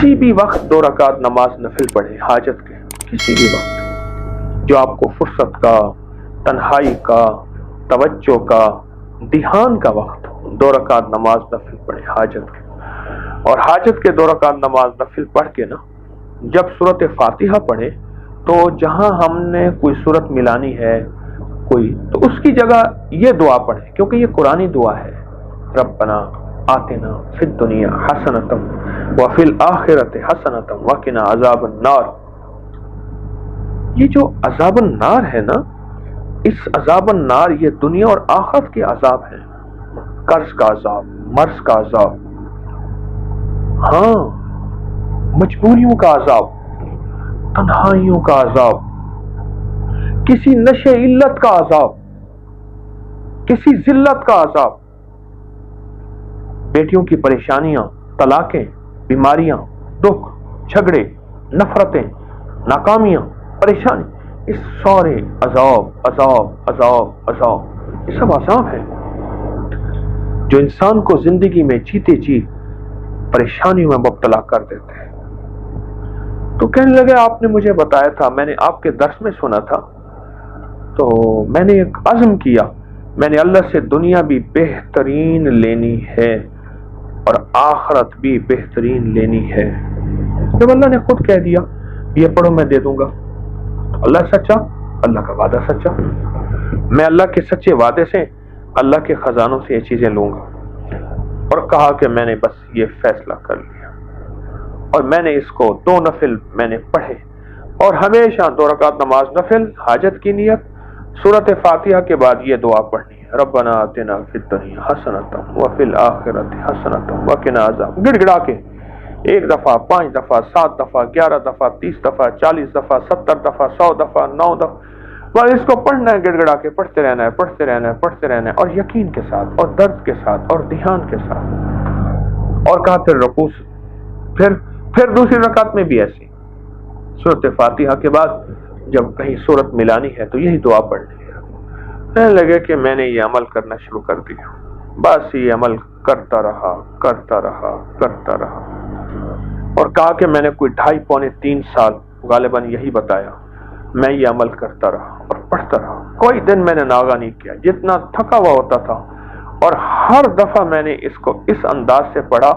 किसी भी वक्त 2 रकात नमाज नफिल पढ़े, हाजत के किसी भी वक्त जो आपको फुर्सत का, तन्हाई का, तवज्जो का, ध्यान का वक्त हो, 2 रकात नमाज नफिल पढ़े हाजत के। और हाजत के 2 रकात नमाज नफिल पढ़ के ना, जब सूरत फातिहा पढ़े तो जहां हमने कोई सूरत मिलानी है कोई, तो उसकी जगह ये दुआ पढ़े, क्योंकि ये कुरानी दुआ है। रब्बना आतिना फिद दुनिया हसनतम व फिल आखिरति हसनतम व किना अज़ाबन नार। ये जो अज़ाबन नार है ना, इस अज़ाबन नार ये दुनिया और आखिरत के अज़ाब है। कर्ज का अज़ाब, मर्ज का अज़ाब, हाँ, मजबूरियों का अज़ाब, तन्हाइयों का अज़ाब, किसी नशे इल्लत का अज़ाब, किसी जिल्लत का अज़ाब, बेटियों की परेशानियां, तलाकें, बीमारियां, दुख, झगड़े, नफरतें, नाकामियां, परेशानी, इस सारे अज़ाब अज़ाब अज़ाब अज़ाब, ये सब अज़ाब है जो इंसान को जिंदगी में जीते जी परेशानियों में मुब्तला कर देते हैं। तो कहने लगे आपने मुझे बताया था, मैंने आपके दर्स में सुना था, तो मैंने एक अज़्म किया, मैंने अल्लाह से दुनिया भी बेहतरीन लेनी है और आखिरत भी बेहतरीन लेनी है। जब अल्लाह ने खुद कह दिया ये पढ़ो मैं दे दूंगा, तो अल्लाह सच्चा, अल्लाह का वादा सच्चा। मैं अल्लाह के सच्चे वादे से, अल्लाह के खजानों से ये चीजें लूंगा। और कहा कि मैंने बस ये फैसला कर लिया और मैंने इसको 2 नफिल मैंने पढ़े, और हमेशा 2 रकात नमाज नफिल हाजत की नियत, सूरत फातिहा के बाद ये दुआ पढ़नी है, रब्बना आतिना फिद दुनिया हसनतम व फिल आखिरति हसनतम व किना अज़ाब। गिड़गिड़ा के 1 दफा, 5 दफा, 7 दफा, 11 दफा, 30 दफा, 40 दफा, 70 दफा, 100 दफा, 9 दफा, बस इसको पढ़ना है, गिड़गिड़ा के पढ़ते रहना है, पढ़ते रहना है, पढ़ते रहना है, और यकीन के साथ और दर्द के साथ और ध्यान के साथ। और कहा फिर रुकू, फिर दूसरी रकात में भी ऐसी सूरत फातिहा के बाद जब कहीं सूरत मिलानी है तो यही दुआ पढ़नी है। कहने लगे कि मैंने ये अमल करना शुरू कर दिया, बस ये अमल करता रहा करता रहा करता रहा। और कहा कि मैंने कोई 2.5 पौने 3 साल गालिबन यही बताया, मैं ये अमल करता रहा और पढ़ता रहा। कोई दिन मैंने नागा नहीं किया, जितना थका हुआ होता था, और हर दफा मैंने इसको इस अंदाज से पढ़ा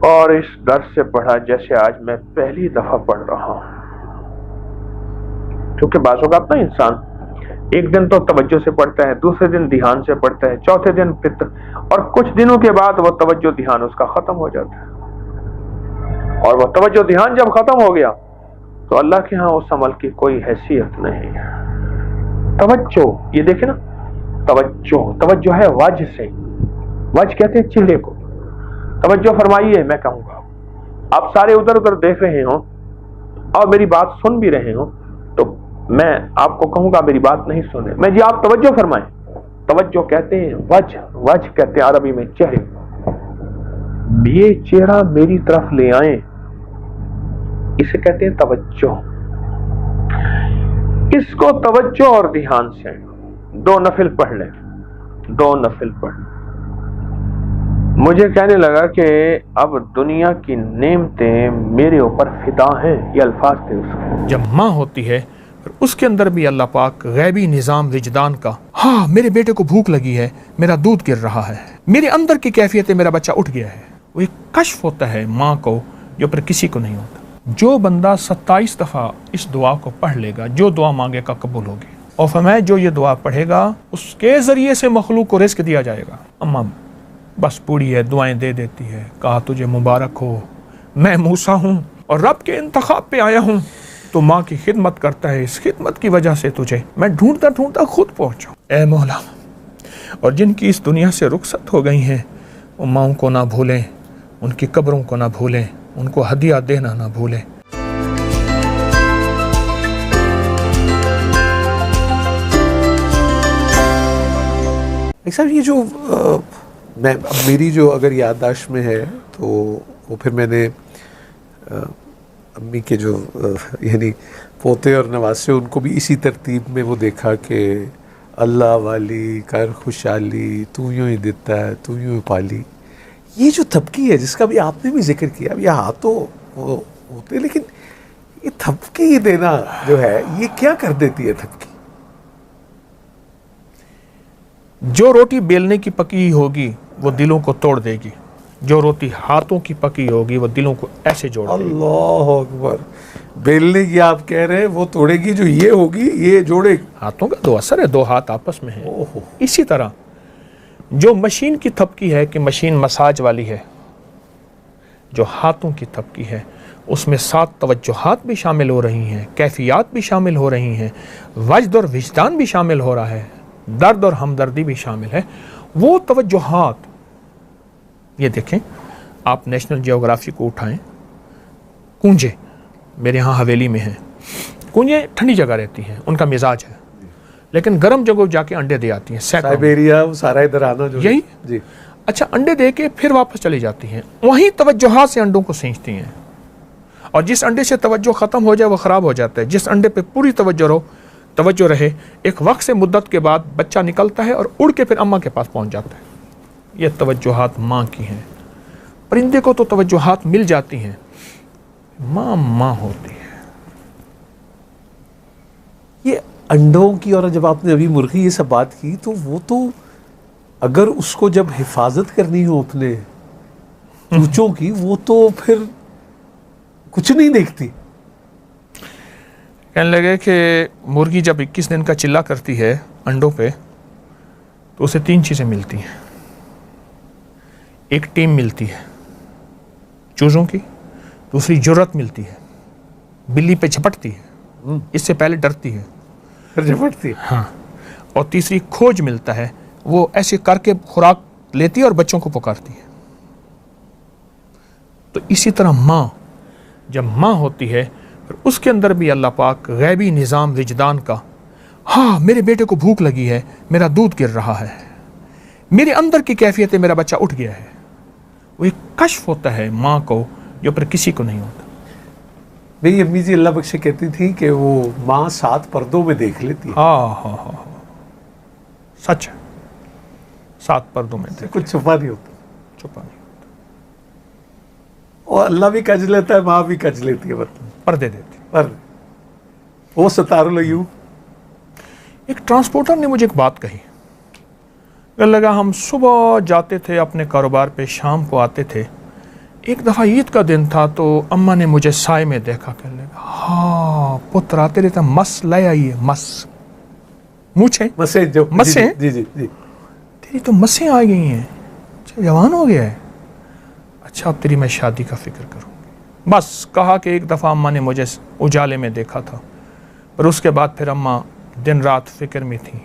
और इस दर्द से पढ़ा जैसे आज मैं पहली दफा पढ़ रहा हूं। क्योंकि बाज़ औक़ात ना इंसान एक दिन तो तवज्जो से पढ़ता है, दूसरे दिन ध्यान से पढ़ता है, चौथे दिन फिर, और कुछ दिनों के बाद वो तवज्जो ध्यान उसका खत्म हो जाता है। और वो तवज्जो ध्यान जब खत्म हो गया तो अल्लाह के यहाँ उस अमल की कोई हैसियत नहीं है। तवज्जो, ये देखे ना, तवज्जो है वज से, वज कहते हैं चेहरे को। तवज्जो फरमाइए, मैं कहूंगा आप सारे उधर उधर देख रहे हो और मेरी बात सुन भी रहे हो, तो मैं आपको कहूंगा मेरी बात नहीं सुने, मैं जी आप तवज्जो फरमाएं। तवज्जो कहते हैं वज, वज कहते हैं अरबी में चेहरे। ये चेहरा मेरी तरफ ले आए, इसे कहते हैं तवज्जो। इसको तवज्जो और ध्यान से 2 नफिल पढ़ ले, 2 नफिल पढ़। मुझे कहने लगा कि अब दुनिया की नेमतें मेरे ऊपर फिदा हैं, ये अल्फाज थे उसके। जब माँ होती है और उसके अंदर भी अल्लाह पाक गैबी निज़ाम विजदान का, हाँ मेरे बेटे को भूख लगी है, मेरा दूध गिर रहा है, मेरे अंदर की कैफियत है, मेरा बच्चा उठ गया है, वो एक कश्फ होता है माँ को जो पर किसी को नहीं होता। जो बंदा 27 दफ़ा इस दुआ को पढ़ लेगा, जो दुआ मांगेगा कबूल होगी। और फरमाया जो ये दुआ पढ़ेगा उसके ज़रिए से मखलूक को रिज़्क़ दिया जाएगा। अम्मा बस पूरी है, दुआएं दे देती है। कहा तुझे मुबारक हो, मैं मूसा हूँ और रब के इंतखाब पे आया हूँ, तो माँ की खिदमत करता है, इस खिदमत की वजह से तुझे मैं ढूंढता ढूंढता खुद पहुँचा। ए मौला, और जिनकी इस दुनिया से रुखसत हो गई हैं वो माँओं को ना भूलें, उनकी कब्रों को ना भूलें, उनको हदिया देना ना भूलें। सर ये जो मैं मेरी जो अगर याददाश्त में है तो वो फिर मैंने अम्मी के जो यानी पोते और नवासे उनको भी इसी तरतीब में वो देखा कि अल्लाह वाली कर खुशहाली, तू यूँ ही देता है, तू यूँ ही पाली। ये जो थपकी है जिसका भी आपने भी जिक्र किया, अब ये हाथ तो वो होते, लेकिन ये थपकी देना जो है ये क्या कर देती है थपकी? जो रोटी बेलने की पकी होगी वो दिलों को तोड़ देगी, जो रोटी हाथों की पकी होगी वो दिलों को ऐसे जोड़ देगी। अल्लाह अकबर। बेलने की आप कह रहे हैं वो तोड़ेगी, जो ये होगी ये जोड़ेगी। हाथों का दो असर है, दो हाथ आपस में है। ओहो। इसी तरह जो मशीन की थपकी है कि मशीन मसाज वाली है, जो हाथों की थपकी है उसमें 7 तवज्जुहात भी शामिल हो रही हैं, कैफियत भी शामिल हो रही हैं, वजद और विजदान भी शामिल हो रहा है, दर्द और हमदर्दी भी शामिल है। वो तवज्जुहात, ये देखें आप नेशनल जियोग्राफी को उठाएं, कूंजे मेरे यहाँ हवेली में हैं, कूंजे ठंडी जगह रहती हैं, उनका मिजाज है, लेकिन गर्म जगह जाके अंडे दे आती हैं। साइबेरिया, वो सारा इधर आना जो यही जी। अच्छा, अंडे दे के फिर वापस चली जाती हैं, वहीं तवज्जुहात से अंडों को सींचती हैं, और जिस अंडे से तवज्जो ख़त्म हो जाए वो ख़राब हो जाता है। जिस अंडे पे पूरी तवज्जो रहे, एक वक्त से मुद्दत के बाद बच्चा निकलता है और उड़ के फिर अम्मा के पास पहुंच जाता है। ये तवज्जुहात माँ की हैं। परिंदे को तो तवज्जुहात मिल जाती हैं, माँ माँ होती है। ये अंडों की, और जब आपने अभी मुर्गी ये सब बात की, तो वो तो अगर उसको जब हिफाजत करनी हो अपने चूचों की, वो तो फिर कुछ नहीं देखती। कहने लगे कि मुर्गी जब 21 दिन का चिल्ला करती है अंडों पे, तो उसे 3 चीज़ें मिलती हैं। एक टीम मिलती है चूज़ों की, दूसरी जुर्रत मिलती है, बिल्ली पे झपटती है, इससे पहले डरती है, फिर झपटती है। हाँ, और तीसरी खोज मिलता है, वो ऐसे करके खुराक लेती है और बच्चों को पुकारती है। तो इसी तरह माँ जब माँ होती है, फिर उसके अंदर भी अल्लाह पाक गैबी निज़ाम विजदान का, हाँ मेरे बेटे को भूख लगी है, मेरा दूध गिर रहा है, मेरे अंदर की कैफियत है, मेरा बच्चा उठ गया है, वो एक कश्फ होता है माँ को जो फिर किसी को नहीं होता। मेरी अम्मी जी अल्लाह बख्शे कहती थी कि वो माँ 7 पर्दों में देख लेती है। हाँ, सच है, 7 पर्दों में देख, कुछ छुपा नहीं होता, छुपा नहीं, और अल्लाह भी कज लेता है, माँ भी कज लेती है, मतलब पर्दे देती। पर वो सतारुल अय्यूब। एक ट्रांसपोर्टर ने मुझे एक बात कही, कहने लगा हम सुबह जाते थे अपने कारोबार पे, शाम को आते थे, एक दफ़ा ईद का दिन था तो अम्मा ने मुझे साय में देखा, कहने लगा हाँ पुत्र आते रहता, मस ले आई है, मस मूछे मसे, जो मसे, जी जी जी, तेरी तो मसें आ गई हैं, अच्छा जवान हो गया है, अच्छा अब तेरी मैं शादी का फिक्र करूँगी। बस कहा कि एक दफ़ा अम्मा ने मुझे उजाले में देखा था, पर उसके बाद फिर अम्मा दिन रात फिक्र में थी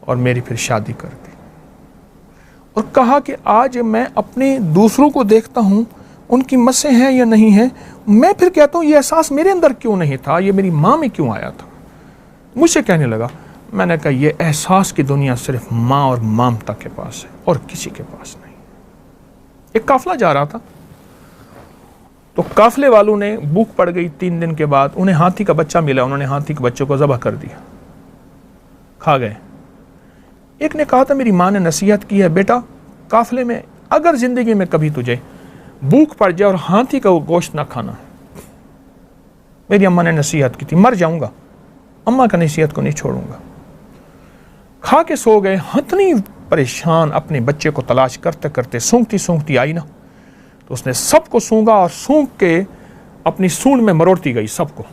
और मेरी फिर शादी कर दी। और कहा कि आज मैं अपने दूसरों को देखता हूँ, उनकी मसें हैं या नहीं हैं, मैं फिर कहता हूँ ये एहसास मेरे अंदर क्यों नहीं था, ये मेरी माँ में क्यों आया था। मुझसे कहने लगा, मैंने कहा ये एहसास की दुनिया सिर्फ माँ और ममता के पास है और किसी के पास नहीं। एक काफिला जा रहा था, तो काफिले वालों ने भूख पड़ गई, 3 दिन के बाद उन्हें हाथी का बच्चा मिला, उन्होंने हाथी के बच्चे को ज़बह कर दिया, खा गए। एक ने कहा था मेरी माँ ने नसीहत की है, बेटा काफिले में अगर ज़िंदगी में कभी तुझे भूख पड़ जाए और हाथी का गोश्त ना खाना, मेरी अम्मा ने नसीहत की थी, मर जाऊंगा, अम्मा का नसीहत को नहीं छोड़ूंगा। खा के सो गए, हथनी परेशान अपने बच्चे को तलाश करते करते सूंघती सूंघती आई ना, तो उसने सबको सूंघा और सूंघ के अपनी सूंड में मरोड़ती गई सबको।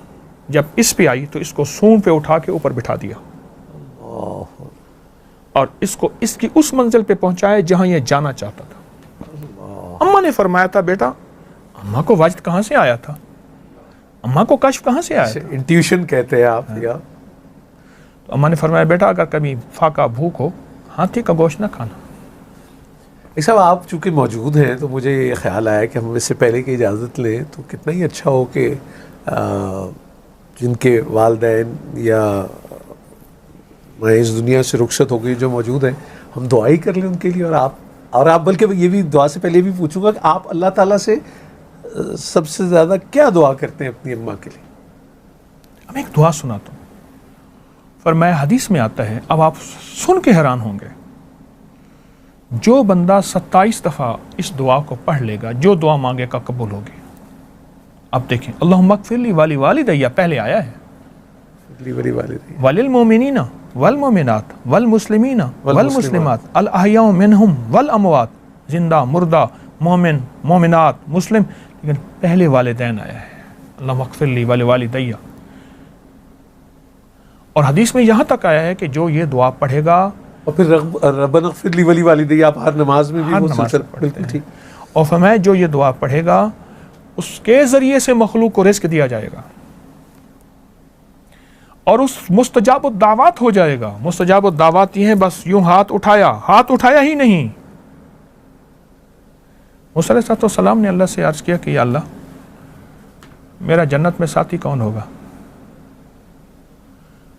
जब इस पे आई तो इसको सूंड पे उठा के ऊपर बिठा दिया और इसको इसकी उस मंजिल पे पहुंचाया जहां ये जाना चाहता था। अम्मा ने फरमाया था, बेटा अम्मा को वजद कहां से आया था, अम्मा को कश्फ कहां से आया था? इंट्यूशन कहते हैं आप। या तो अम्मा ने फरमाया, बेटा अगर कभी फाका भूख हो, हाथी का गोश्त ना खाना। साहब आप चूँकि मौजूद हैं तो मुझे ये ख्याल आया कि हम इससे पहले की इजाज़त लें तो कितना ही अच्छा हो कि जिनके वालिदैन या मैं इस दुनिया से रुखसत हो गई जो मौजूद हैं, हम दुआ ही कर लें उनके लिए। और आप बल्कि ये भी दुआ से पहले भी पूछूंगा कि आप अल्लाह ताला से सबसे ज़्यादा क्या दुआ करते हैं अपनी अम्मा के लिए? अब एक दुआ सुनाता हूँ, फरमाया हदीस में आता है, अब आप सुन के हैरान होंगे, जो बंदा 27 दफ़ा इस दुआ को पढ़ लेगा, जो दुआ मांगेगा कबूल होगी। अब देखें, अल्लाहुम्मा अग़फ़िर वाली वालिदैया पहले आया है, वलिल मोमिनीना वल मोमिनात वल मुस्लिमीना वल मुस्लिमात अल अहयाउ मिनहुम वल अमवात, जिंदा मुर्दा मोमिन मोमिनात मुस्लिम, लेकिन पहले वालिदैन आया है, अल्लाहुम्मा अग़फ़िर वाली वालिदैया। और हदीस में यहाँ तक आया है कि जो ये दुआ पढ़ेगा, और फिर रब्बना अग़फ़िर ली वली वालिदैया आप हर नमाज में भी बिल्कुल ठीक। और फरमाया जो ये दुआ पढ़ेगा उसके ज़रिए से मखलूक को रिज़्क़ दिया जाएगा और उस मुस्तजाब दावत हो जाएगा। मुस्तजाब दावत ये है, बस यूं हाथ उठाया ही नहीं। मूसा अलैहिस्सलाम ने अल्लाह से अर्ज़ किया कि या अल्लाह, मेरा जन्नत में साथी कौन होगा?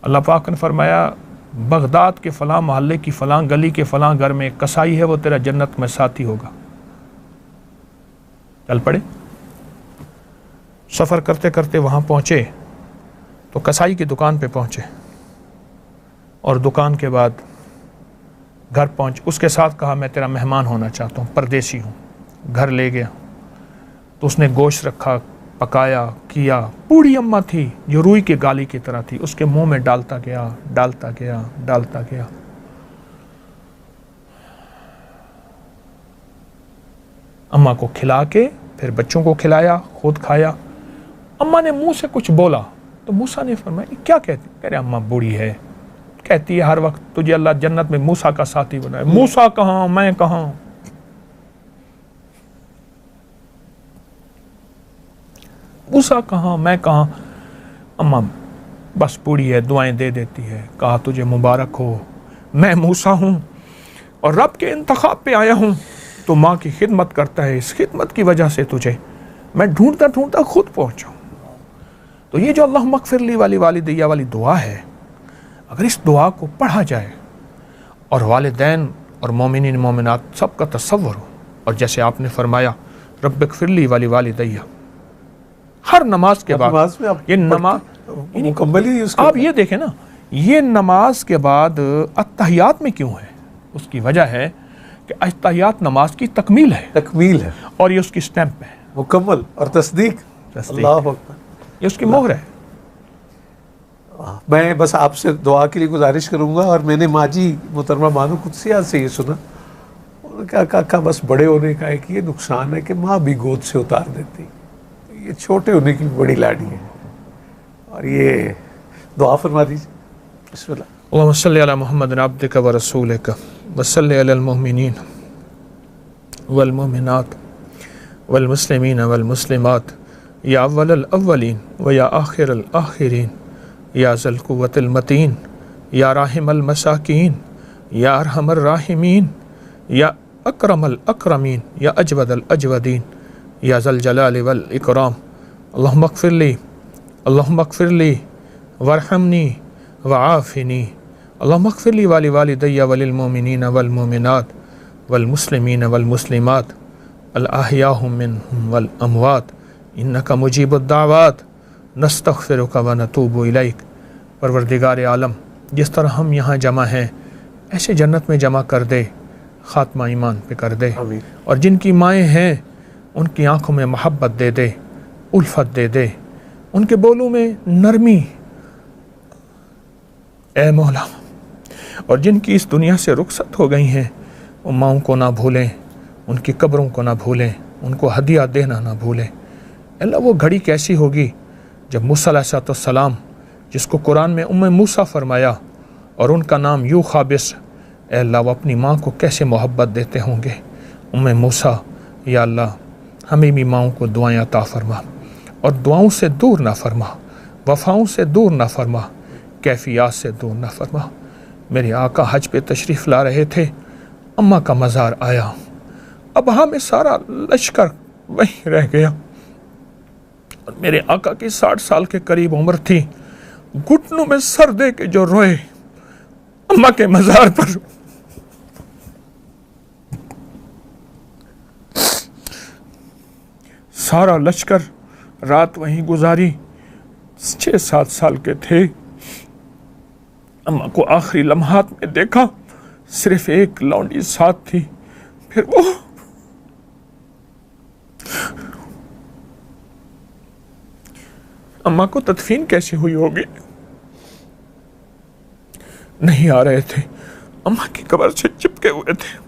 अल्लाह पाक ने फरमाया, बगदाद के फ़लाँ मोहल्ले की फ़लाँ गली के फ़लाँ घर में एक कसाई है, वो तेरा जन्नत में साथी होगा। चल पड़े, सफ़र करते करते वहाँ पहुँचे तो कसाई की दुकान पे पहुँचे और दुकान के बाद घर पहुँच, उसके साथ कहा मैं तेरा मेहमान होना चाहता हूँ, परदेसी हूँ। घर ले गया तो उसने गोश्त रखा, पकाया, किया। बूढ़ी अम्मा थी जो रुई के गाली की तरह थी, उसके मुंह में डालता गया। अम्मा को खिला के फिर बच्चों को खिलाया, खुद खाया। अम्मा ने मुंह से कुछ बोला तो मूसा ने फरमाया, क्या कहती? कह रहे अम्मा बूढ़ी है, कहती है हर वक्त तुझे अल्लाह जन्नत में मूसा का साथी बनाए। मूसा कहाँ, मैं कहाँ? मूसा कहाँ, मैं कहाँ? अम्मा बस बूढ़ी है, दुआएं दे देती है। कहा तुझे मुबारक हो, मैं मूसा हूँ और रब के इंतखाब पे आया हूँ, तो माँ की खिदमत करता है, इस खिदमत की वजह से तुझे मैं ढूंढता ढूंढता खुद पहुँचा। तो ये जो अल्लाहुम्मा अग़फ़िर ली वाली वालिदैया वाली दुआ है, अगर इस दुआ को पढ़ा जाए और वालिदैन और मोमिनीन मोमिनात सबका तसव्वुर हो, और जैसे आपने फरमाया रब्बि अग़फ़िर ली वाली वालिदैया, हर नमाज के बाद ये नमाज मुकम्मल ही उसके आप ये देखें ना, ये नमाज के बाद अत्तहियात में क्यों है? उसकी वजह है कि अत्तहियात नमाज की तकमील है और ये उसकी स्टैंप है, मुकम्मल और तस्दीक। अल्लाह अकबर, ये उसकी मोहर है। मैं बस आपसे दुआ के लिए गुजारिश करूंगा। और मैंने माजी मोहतरमा बानो कुदसिया से ये सुना, उन्होंने कहा बस बड़े होने का एक ये नुकसान है कि माँ भी गोद से उतार देती, ये छोटे होने की बड़ी लाडी है। और ये दुआ फरमा दीजिए, बिस्मिल्लाह। अल्लाहुम्मा सल्लि अला मुहम्मद अब्दिका व रसूलिका व सल्लि अलल मुमिनीन वल मुमिनात वल मुस्लिमीन वल मुस्लिमात या अव्वलल अव्वलीन व या आखिरल आखिरीन या ज़ल कुव्वतिल मतीन या राहिमल मसाकीन या अरहमर राहिमीन या अकरमल अकरमीन या अजवदल अजवदीन या ज़ल जलाल वल इकराम। अल्लाहुम्मा अग़फ़िर ली वरहमनी वआफ़िनी। अल्लाहुम्मा अग़फ़िर ली वाली वालिदैया वलिल मोमिनीन वल मोमिनात वल मुस्लिमीन वल मुस्लिमात अल अहयाउ मिनहुम वल अमवात इन्नका मुजीबुद दावात नस्तग़फ़िरुका व नतूबु इलैक। परवरदिगार आलम, जिस तरह हम यहाँ जमा हैं ऐसे जन्नत में जमा कर दे, ख़ात्मा ईमान पे कर दे। और जिनकी माएँ हैं उनकी आँखों में मोहब्बत दे दे, उल्फत दे दे, उनके बोलों में नरमी, ए मौला। और जिनकी इस दुनिया से रुखसत हो गई हैं, वो माँओं को ना भूलें, उनकी कब्रों को ना भूलें, उनको हदिया देना ना भूलें। अल्लाह, वो घड़ी कैसी होगी जब मूसा अलैहिस्सलाम, जिसको कुरान में उम्मे मूसा फरमाया और उनका नाम यूँ ख़ाबिस, अल्लाह वो अपनी माँ को कैसे मोहब्बत देते होंगे। उम्मे मूसा, या अल्लाह हमें भी माँओं को दुआएं अता फरमा और दुआओं से दूर ना फरमा, वफ़ाओं से दूर ना फरमा, कैफियत से दूर ना फरमा। मेरे आका हज पे तशरीफ़ ला रहे थे, अम्मा का मज़ार आया, अब हमें सारा लश्कर वहीं रह गया और मेरे आका की 60 साल के करीब उम्र थी। घुटनों में सर दे के जो रोए अम्मा के मज़ार पर, सारा लश्कर रात वहीं गुजारी। 6-7 साल के थे, अम्मा को आखिरी लम्हात में देखा, सिर्फ एक लौंडी साथ थी, फिर वो अम्मा को तदफीन कैसे हुई होगी, नहीं आ रहे थे, अम्मा की कब्र से चिपके हुए थे।